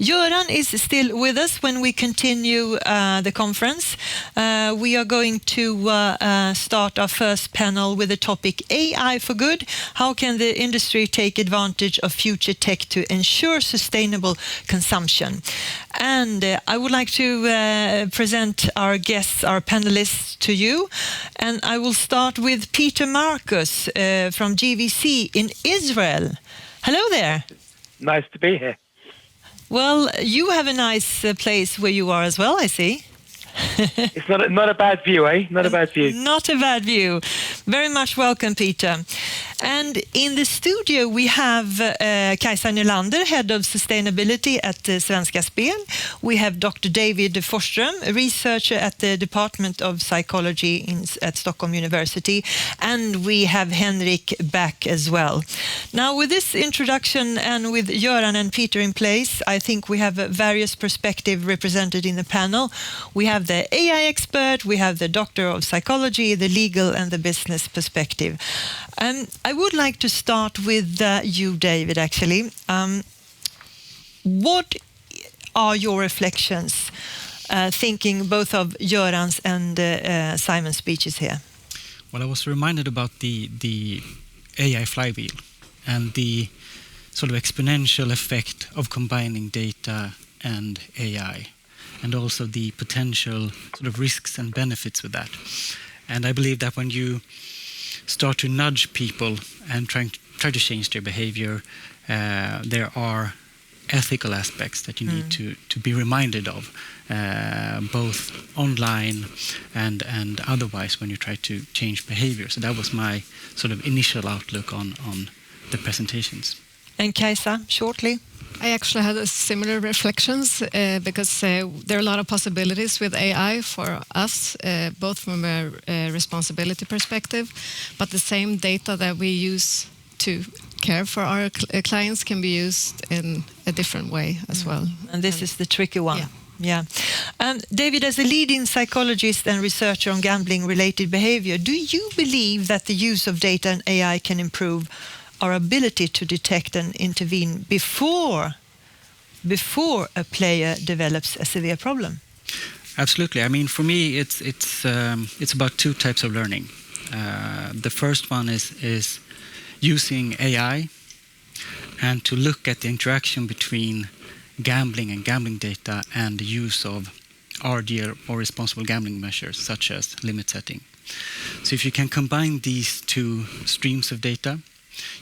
Göran is still with us when we continue the conference. We are going to start our first panel with the topic AI for Good. How can the industry take advantage of future tech to ensure sustainable consumption? And I would like to present our guests, our panelists to you. And I will start with Peter Marcus from GVC in Israel. Hello there. Nice to be here. Well, you have a nice place where you are as well, I see. It's not a bad view, eh? Not a bad view. Not a bad view. Very much welcome, Peter. And in the studio we have Kajsa Nylander, Head of Sustainability at Svenska Spel. We have Dr. David Forsström, a researcher at the Department of Psychology at Stockholm University. And we have Henrik back as well. Now, with this introduction and with Göran and Peter in place, I think we have various perspectives represented in the panel. We have the AI expert, we have the Doctor of Psychology, the legal and the business perspective. I would like to start with you, David, actually. What are your reflections, thinking both of Göran's and Simon's speeches here? Well, I was reminded about the AI flywheel and the sort of exponential effect of combining data and AI, and also the potential sort of risks and benefits with that. And I believe that when you start to nudge people and try to change their behavior, there are ethical aspects that you need to be reminded of, both online and otherwise when you try to change behavior. So that was my sort of initial outlook on the presentations. And Kajsa, shortly? I actually had similar reflections because there are a lot of possibilities with AI for us, both from a responsibility perspective, but the same data that we use to care for our clients can be used in a different way as well. And this is the tricky one. Yeah. David, as a leading psychologist and researcher on gambling-related behavior, do you believe that the use of data and AI can improve our ability to detect and intervene before a player develops a severe problem? Absolutely. I mean, for me, it's about two types of learning. The first one is using AI and to look at the interaction between gambling and gambling data and the use of RD or responsible gambling measures such as limit setting. So if you can combine these two streams of data,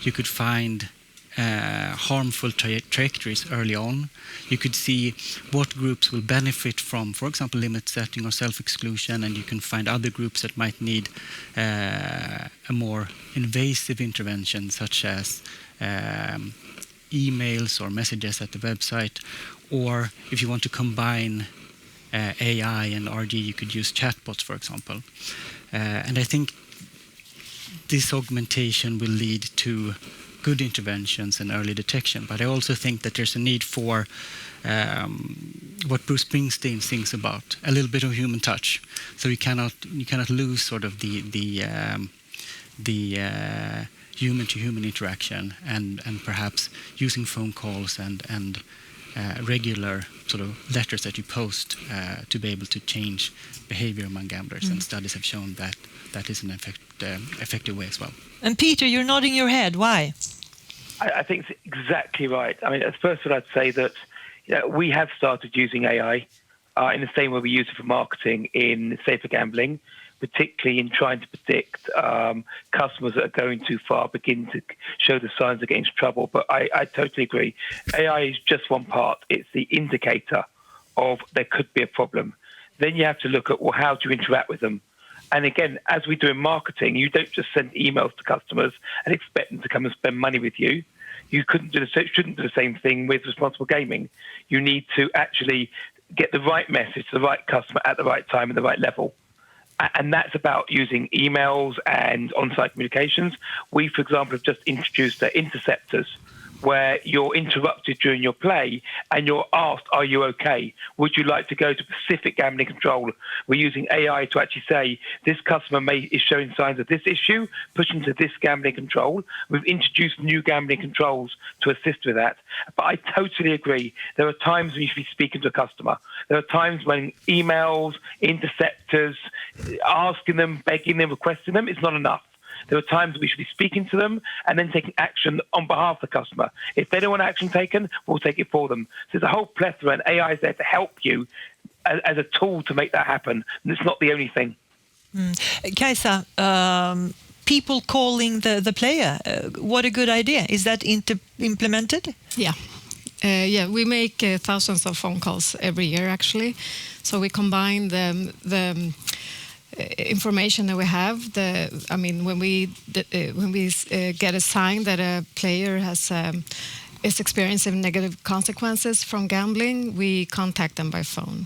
you could find harmful trajectories early on. You could see what groups will benefit from, for example, limit setting or self-exclusion, and you can find other groups that might need a more invasive intervention, such as emails or messages at the website. Or if you want to combine AI and RD, you could use chatbots, for example. And I think this augmentation will lead to good interventions and early detection. But I also think that there's a need for what Bruce Springsteen sings about, a little bit of human touch. So you cannot lose sort of the human-to-human interaction, and perhaps using phone calls and regular sort of letters that you post to be able to change behavior among gamblers. And studies have shown that that is an effective way as well. And Peter, you're nodding your head. Why? I think it's exactly right. I mean, at first, I'd say that we have started using AI in the same way we use it for marketing in safer gambling, particularly in trying to predict customers that are going too far, begin to show the signs of getting into trouble. But I totally agree. AI is just one part. It's the indicator of there could be a problem. Then you have to look at, well, how do you interact with them? And again, as we do in marketing, you don't just send emails to customers and expect them to come and spend money with you. You shouldn't do the same thing with responsible gaming. You need to actually get the right message to the right customer at the right time and the right level. And that's about using emails and on-site communications. We, for example, have just introduced interceptors, where you're interrupted during your play and you're asked, are you okay? Would you like to go to specific gambling control? We're using AI to actually say, this customer is showing signs of this issue, pushing to this gambling control. We've introduced new gambling controls to assist with that. But I totally agree. There are times when you should be speaking to a customer. There are times when emails, interceptors, asking them, begging them, requesting them, is not enough. There are times we should be speaking to them and then taking action on behalf of the customer. If they don't want action taken, we'll take it for them. So there's a whole plethora, and AI is there to help you as a tool to make that happen. And it's not the only thing. Kajsa, people calling the player, what a good idea. Is that implemented? Yeah. Yeah, we make thousands of phone calls every year, actually. So we combine the information that we have. When we get a sign that a player is experiencing negative consequences from gambling, we contact them by phone.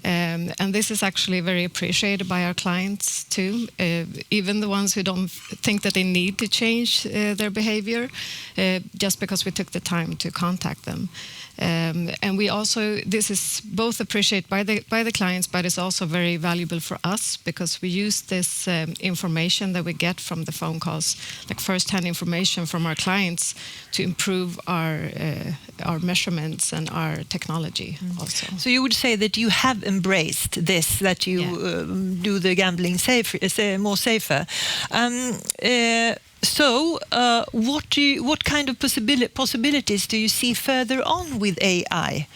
And this is actually very appreciated by our clients too, even the ones who don't think that they need to change their behavior, just because we took the time to contact them. And we also, this is both appreciated by the clients, but it's also very valuable for us, because we use this information that we get from the phone calls, like first-hand information from our clients, to improve our measurements and our technology also. So you would say that you have embraced this, that you do the gambling more safer. What kind of possibilities do you see further on with AI?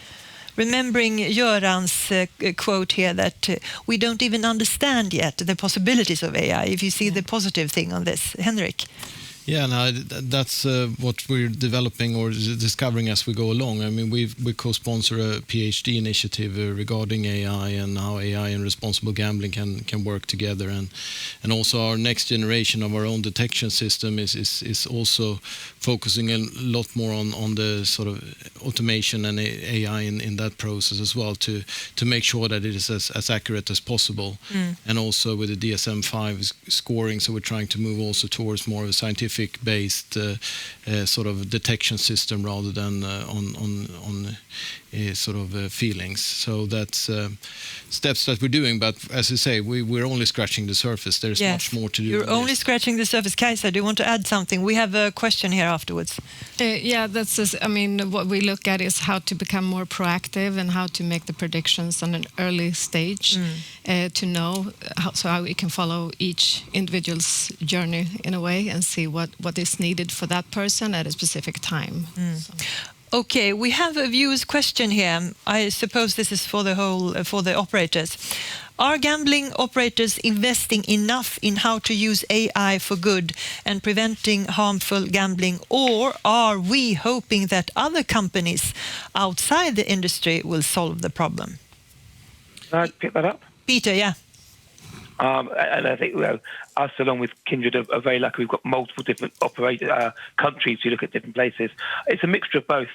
Remembering Göran's quote here that we don't even understand yet the possibilities of AI, if you see the positive thing on this. Henrik? Yeah, no, that's what we're developing or discovering as we go along. I mean, we co-sponsor a PhD initiative regarding AI and how AI and responsible gambling can work together, and also our next generation of our own detection system is also focusing a lot more on the sort of automation and AI in that process as well, to make sure that it is as accurate as possible, and also with the DSM-5 scoring. So we're trying to move also towards more of a scientific-based sort of detection system rather than on sort of feelings. So that's steps that we're doing. But as I say, we're only scratching the surface. There's much more to do. You're only scratching the surface. Kajsa, do you want to add something? We have a question here afterwards. That's just, I mean, what we look at is how to become more proactive and how to make the predictions on an early stage, to know how we can follow each individual's journey in a way and see what is needed for that person at a specific time. So. Okay, we have a viewer's question here. I suppose this is for the operators. Are gambling operators investing enough in how to use AI for good and preventing harmful gambling, or are we hoping that other companies outside the industry will solve the problem? Can I pick that up? Peter, yeah. And I think us, along with Kindred, are very lucky. We've got multiple different countries who look at different places. It's a mixture of both.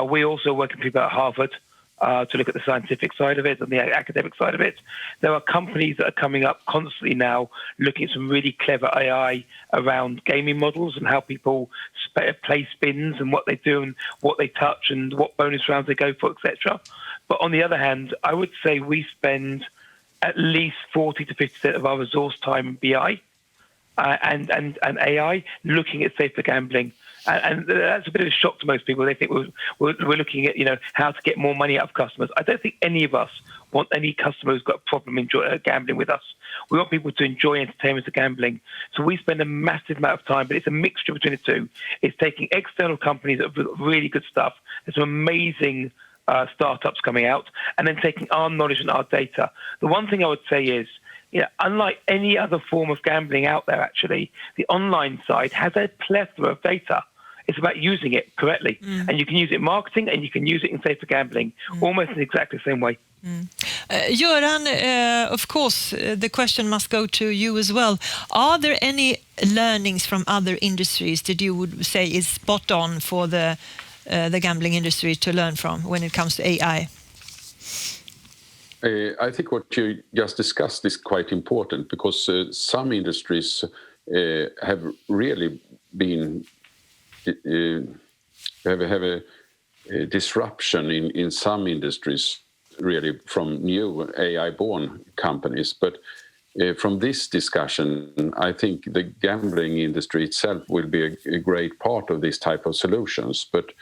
We also work with people at Harvard to look at the scientific side of it and the academic side of it. There are companies that are coming up constantly now looking at some really clever AI around gaming models and how people play spins and what they do and what they touch and what bonus rounds they go for, etc. But on the other hand, I would say we spend at least 40 to 50% of our resource time BI and AI looking at safer gambling. And that's a bit of a shock to most people. They think we're looking at how to get more money out of customers. I don't think any of us want any customer who's got a problem gambling with us. We want people to enjoy entertainment of gambling. So we spend a massive amount of time, but it's a mixture between the two. It's taking external companies that have really good stuff. There's some amazing startups coming out, and then taking our knowledge and our data. The one thing I would say is, unlike any other form of gambling out there, actually, the online side has a plethora of data. It's about using it correctly. And you can use it in marketing and you can use it in safer gambling, almost in exactly the same way. Göran, of course, the question must go to you as well. Are there any learnings from other industries that you would say is spot on for the gambling industry to learn from when it comes to AI? I think what you just discussed is quite important, because some industries have really been have a disruption in some industries, really from new AI-born companies. But from this discussion, I think the gambling industry itself will be a great part of this type of solutions. But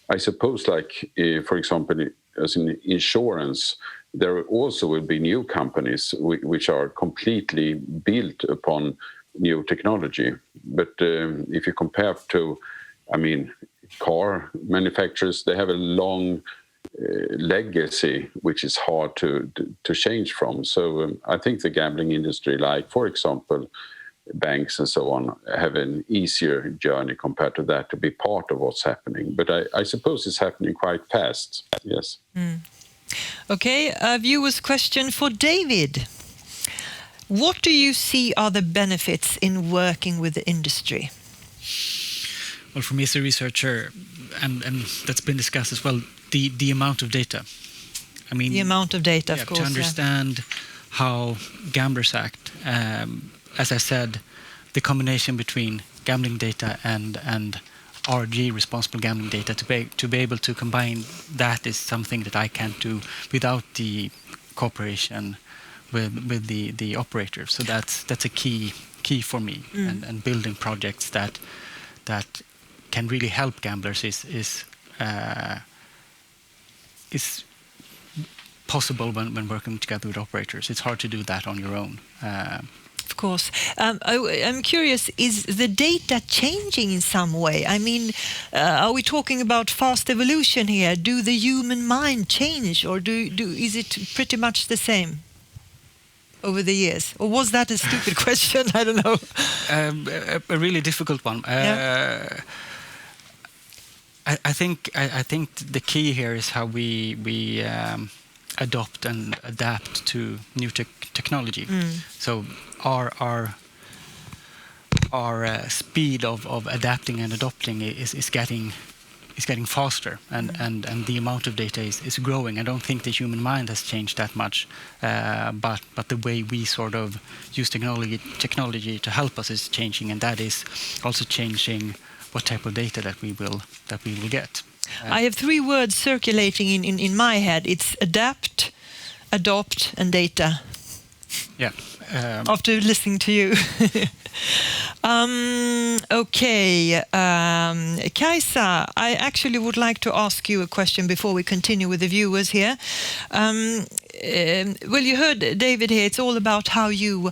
I suppose, like, for example, as in insurance, there also will be new companies which are completely built upon new technology. But if you compare to, I mean, car manufacturers, they have a long legacy which is hard to change from. So I think the gambling industry, like, for example, banks and so on, have an easier journey compared to that to be part of what's happening. But I suppose it's happening quite fast, yes. Okay, a viewer's question for David. What do you see are the benefits in working with the industry? Well, for me as a researcher, and that's been discussed as well, the amount of data. I mean, The amount of data, of course. To understand how gamblers act. As I said, the combination between gambling data and RG, responsible gambling data, to be able to combine that is something that I can't do without the cooperation with the operator. So that's a key for me, and building projects that can really help gamblers is possible when working together with operators. It's hard to do that on your own. Of course. I'm curious, is the data changing in some way? I mean, are we talking about fast evolution here? Do the human mind change, or is it pretty much the same over the years? Or was that a stupid question? I don't know. A really difficult one. I think the key here is how we adopt and adapt to new technology. So our speed of adapting and adopting is getting faster, and the amount of data is growing. I don't think the human mind has changed that much, but the way we sort of use technology to help us is changing, and that is also changing what type of data that we will get. I have three words circulating in my head. It's adapt, adopt, and data. Yeah. After listening to you. Okay. Kajsa, I actually would like to ask you a question before we continue with the viewers here. Well, you heard David here. It's all about how you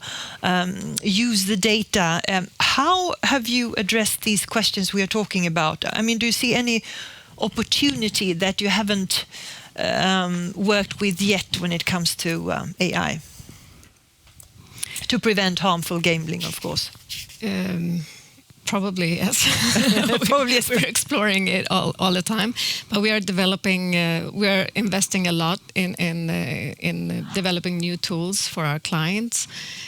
use the data. How have you addressed these questions we are talking about? I mean, do you see any opportunity that you haven't worked with yet when it comes to AI? To prevent harmful gambling, of course. Probably yes. Probably yes. We're exploring it all the time, but we are developing. We are investing a lot in developing new tools for our clients,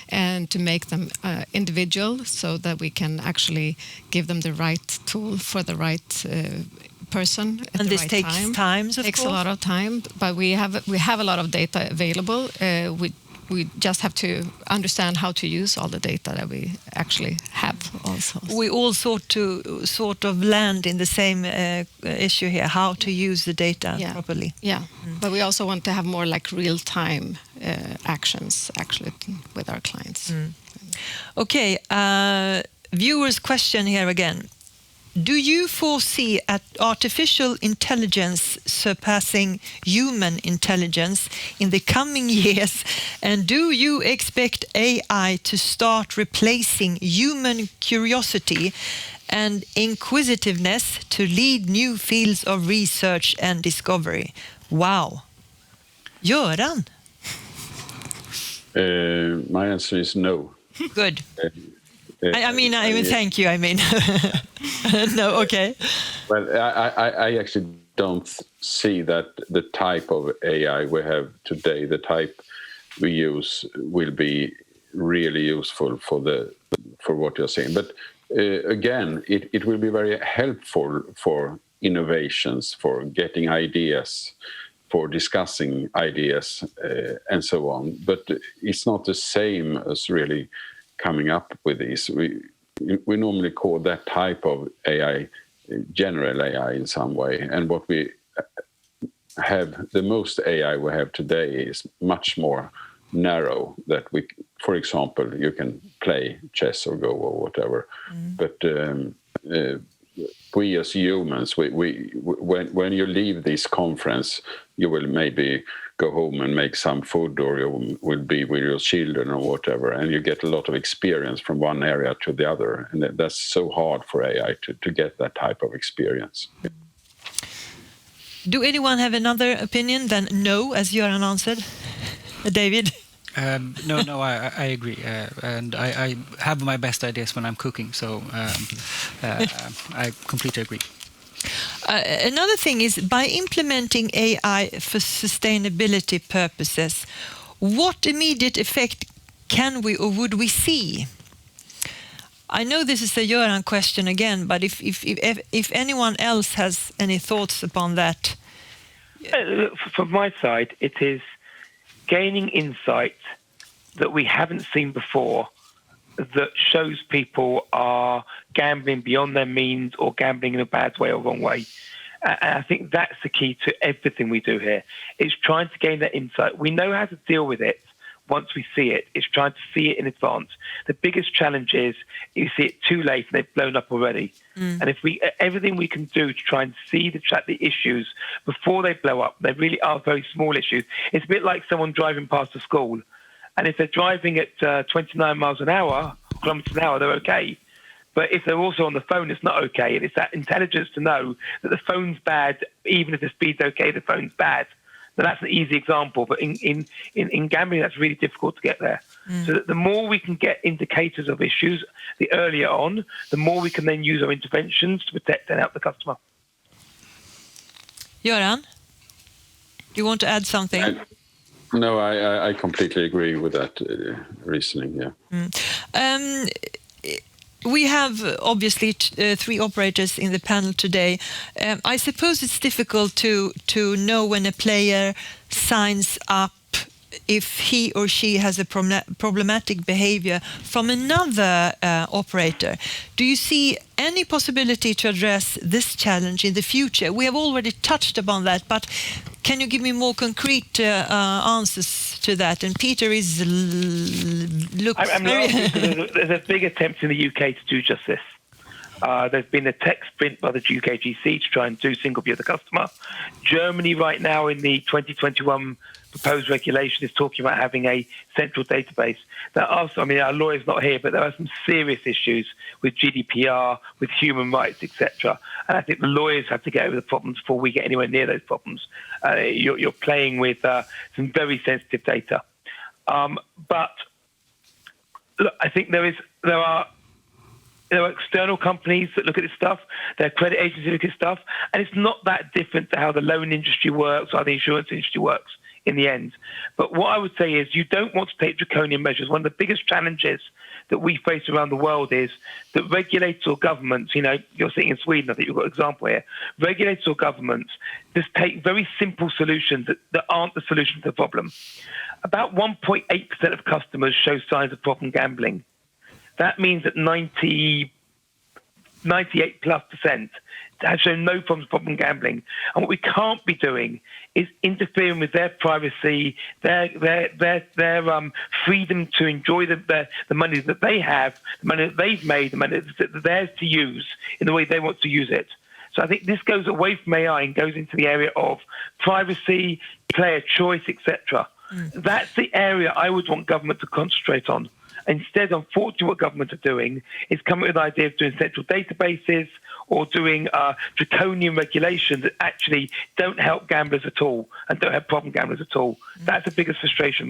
and to make them individual, so that we can actually give them the right tool for the right person at and the this right takes time. time, of Takes course. a lot of time, but we have a lot of data available. We just have to understand how to use all the data that we actually have also. We all sort of land in the same issue here, how to use the data properly. Yeah, but we also want to have more like real-time actions actually with our clients. Okay, viewers' question here again. Do you foresee artificial intelligence surpassing human intelligence in the coming years? And do you expect AI to start replacing human curiosity and inquisitiveness to lead new fields of research and discovery? Wow. Göran? My answer is no. Good. I mean, thank you. I mean, no, okay. Well, I actually don't see that the type of AI we have today, the type we use, will be really useful for what you're saying. But again, it will be very helpful for innovations, for getting ideas, for discussing ideas, and so on. But it's not the same as really coming up with these. We normally call that type of AI general AI in some way. And what we have, the most AI we have today is much more narrow, that we, for example, you can play chess or Go or whatever. But we as humans, when you leave this conference, you will maybe go home and make some food, or you will be with your children or whatever, and you get a lot of experience from one area to the other. And that's so hard for AI to get that type of experience. Do anyone have another opinion than no, as Göran answered? David? No, I agree. And I have my best ideas when I'm cooking, so I completely agree. Another thing is, by implementing AI for sustainability purposes, what immediate effect can we or would we see? I know this is a Göran question again, but if anyone else has any thoughts upon that. From my side, it is gaining insight that we haven't seen before, that shows people are gambling beyond their means or gambling in a bad way or wrong way. And I think that's the key to everything we do here. It's trying to gain that insight. We know how to deal with it once we see it. It's trying to see it in advance. The biggest challenge is you see it too late and they've blown up already. And if everything we can do to try and see the issues before they blow up, they really are very small issues. It's a bit like someone driving past a school. And if they're driving at 29 miles an hour, kilometers an hour, they're okay. But if they're also on the phone, it's not okay. And it's that intelligence to know that the phone's bad, even if the speed's okay, the phone's bad. Now, that's an easy example, but in gambling, that's really difficult to get there. So that the more we can get indicators of issues, the earlier on, the more we can then use our interventions to protect and help the customer. Göran, do you want to add something? No, I completely agree with that reasoning, yeah. We have obviously three operators in the panel today. I suppose it's difficult to know when a player signs up if he or she has a problematic behavior from another operator. Do you see any possibility to address this challenge in the future? We have already touched upon that, but can you give me more concrete answers to that? And Peter looks very... There's a big attempt in the UK to do just this. There's been a tech sprint by the UKGC to try and do single view of the customer. Germany right now in the 2021 proposed regulation is talking about having a central database. Now, also, I mean, our lawyer's not here, but there are some serious issues with GDPR, with human rights, etc. And I think the lawyers have to get over the problems before we get anywhere near those problems. You're playing with some very sensitive data. But look, I think there are external companies that look at this stuff. There are credit agencies that look at stuff. And it's not that different to how the loan industry works or the insurance industry works in the end. But what I would say is you don't want to take draconian measures. One of the biggest challenges that we face around the world is that regulators or governments, you're sitting in Sweden, I think you've got an example here, regulators or governments just take very simple solutions that aren't the solution to the problem. About 1.8% of customers show signs of problem gambling. That means that 98+% have shown no problems problem gambling. And what we can't be doing is interfering with their privacy, their freedom to enjoy the money that they have, the money that they've made, the money that's theirs to use in the way they want to use it. So I think this goes away from AI and goes into the area of privacy, player choice, etc. That's the area I would want government to concentrate on. Instead, unfortunately, what governments are doing is coming with the idea of doing central databases or doing draconian regulations that actually don't help gamblers at all and don't help problem gamblers at all. That's the biggest frustration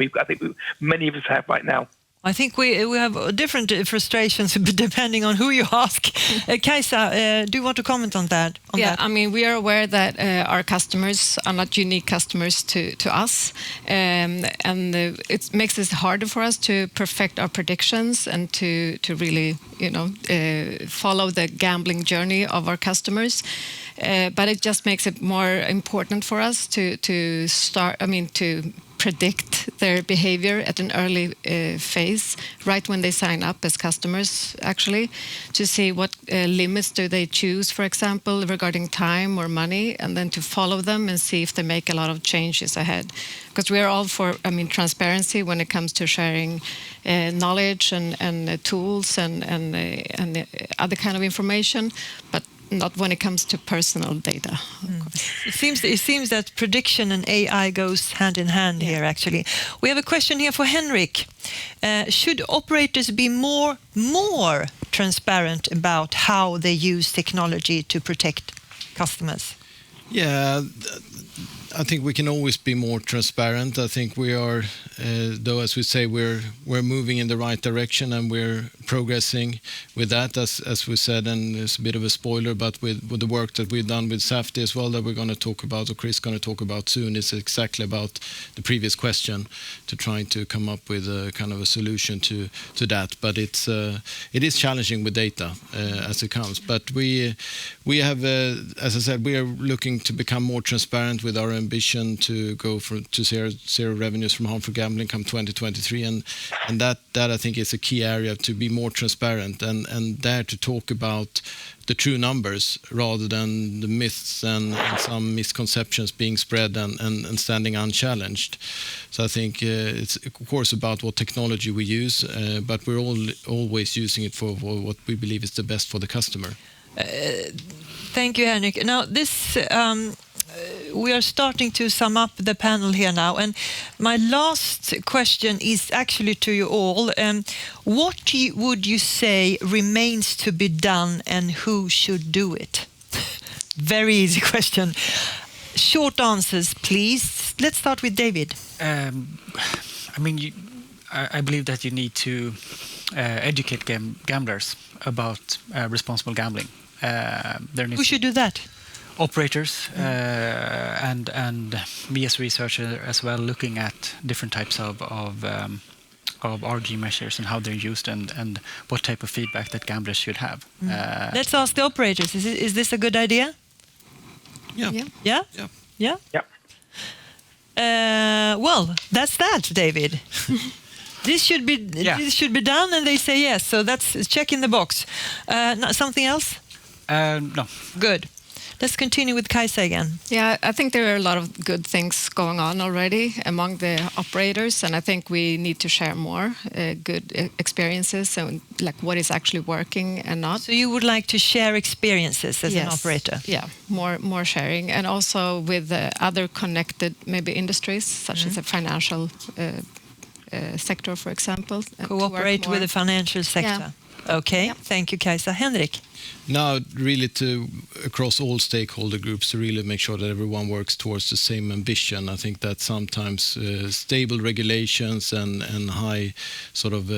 many of us have right now. I think we have different frustrations depending on who you ask. Kajsa, do you want to comment on that? I mean, we are aware that our customers are not unique customers to us, and it makes it harder for us to perfect our predictions and to really, follow the gambling journey of our customers. But it just makes it more important for us to predict their behavior at an early phase, right when they sign up as customers, actually, to see what limits do they choose, for example, regarding time or money, and then to follow them and see if they make a lot of changes ahead. Because we are all for, transparency when it comes to sharing knowledge and tools and other kind of information, but not when it comes to personal data. Of course. It seems that prediction and AI goes hand in hand here, actually. We have a question here for Henrik. Should operators be more transparent about how they use technology to protect customers? Yeah, I think we can always be more transparent. I think we are, though, as we say, we're moving in the right direction and we're progressing with that, as we said, and it's a bit of a spoiler, but with the work that we've done with Safety as well, that we're going to talk about, or Chris is going to talk about soon, is exactly about the previous question, to trying to come up with a kind of a solution to that. But it is challenging with data as it comes. But we have, as I said, we are looking to become more transparent with our ambition to go to zero revenues from harmful gambling come 2023, and that I think is a key area, to be more transparent and dare to talk about the true numbers rather than the myths and some misconceptions being spread and standing unchallenged. So I think it's of course about what technology we use, but we're always using it for what we believe is the best for the customer. Thank you, Henrik. Now, this we are starting to sum up the panel here now, and my last question is actually to you all. What would you say remains to be done, and who should do it? Very easy question. Short answers, please. Let's start with David. I believe that you need to educate gamblers about responsible gambling. Who should do that? Operators and me as a researcher as well, looking at different types of RG measures and how they're used and what type of feedback that gamblers should have. Let's ask the operators. Is this a good idea? Yeah. Yeah? Yeah. Yeah? Yeah. Well, that's that, David. This should be done, and they say yes. So that's check in the box. Something else? No. Good. Let's continue with Kajsa again. Yeah, I think there are a lot of good things going on already among the operators, and I think we need to share more good experiences and like what is actually working and not. So you would like to share experiences as an operator? Yeah, more sharing, and also with other connected maybe industries such as the financial sector, for example. Cooperate with the financial sector. Yeah. Okay, Thank you, Kajsa. Henrik? Now, really across all stakeholder groups, to really make sure that everyone works towards the same ambition. I think that sometimes stable regulations and high sort of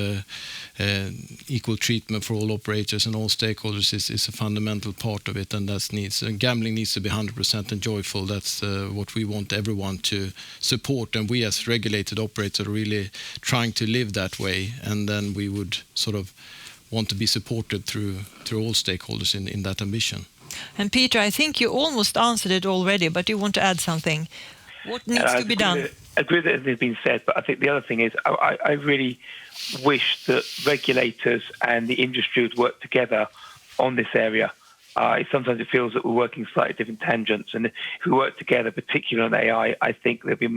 equal treatment for all operators and all stakeholders is a fundamental part of it, and gambling needs to be 100% and joyful. That's what we want everyone to support, and we as regulated operators are really trying to live that way, and then we would sort of want to be supported through all stakeholders in that ambition. And Peter, I think you almost answered it already, but you want to add something. What needs to be done? I agree that it has been said, but I think the other thing is I really wish that regulators and the industry would work together on this area. Sometimes it feels that we're working slightly different tangents, and if we work together, particularly on AI, I think there'll be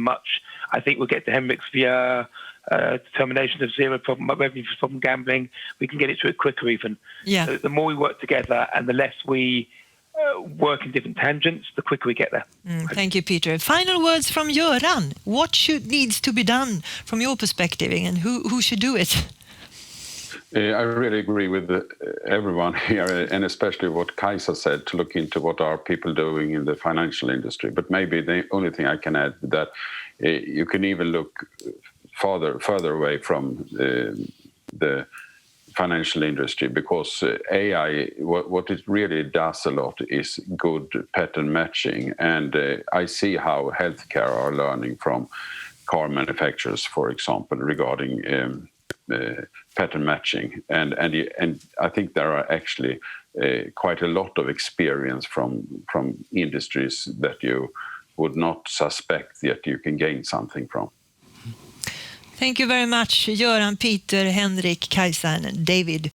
I think we'll get to Henrik's via determination of zero revenue from gambling. We can get it to it quicker even. Yeah. So the more we work together and the less we work in different tangents, the quicker we get there. Thank you, Peter. Final words from Göran. What needs to be done from your perspective, and who should do it? I really agree with everyone here, and especially what Kajsa said, to look into what are people doing in the financial industry. But maybe the only thing I can add that you can even look further away from the financial industry, because AI, what it really does a lot is good pattern matching, and I see how healthcare are learning from car manufacturers, for example, regarding pattern matching, and I think there are actually quite a lot of experience from industries that you would not suspect that you can gain something from. Thank you very much, Göran, Peter, Henrik, Kajsa and David.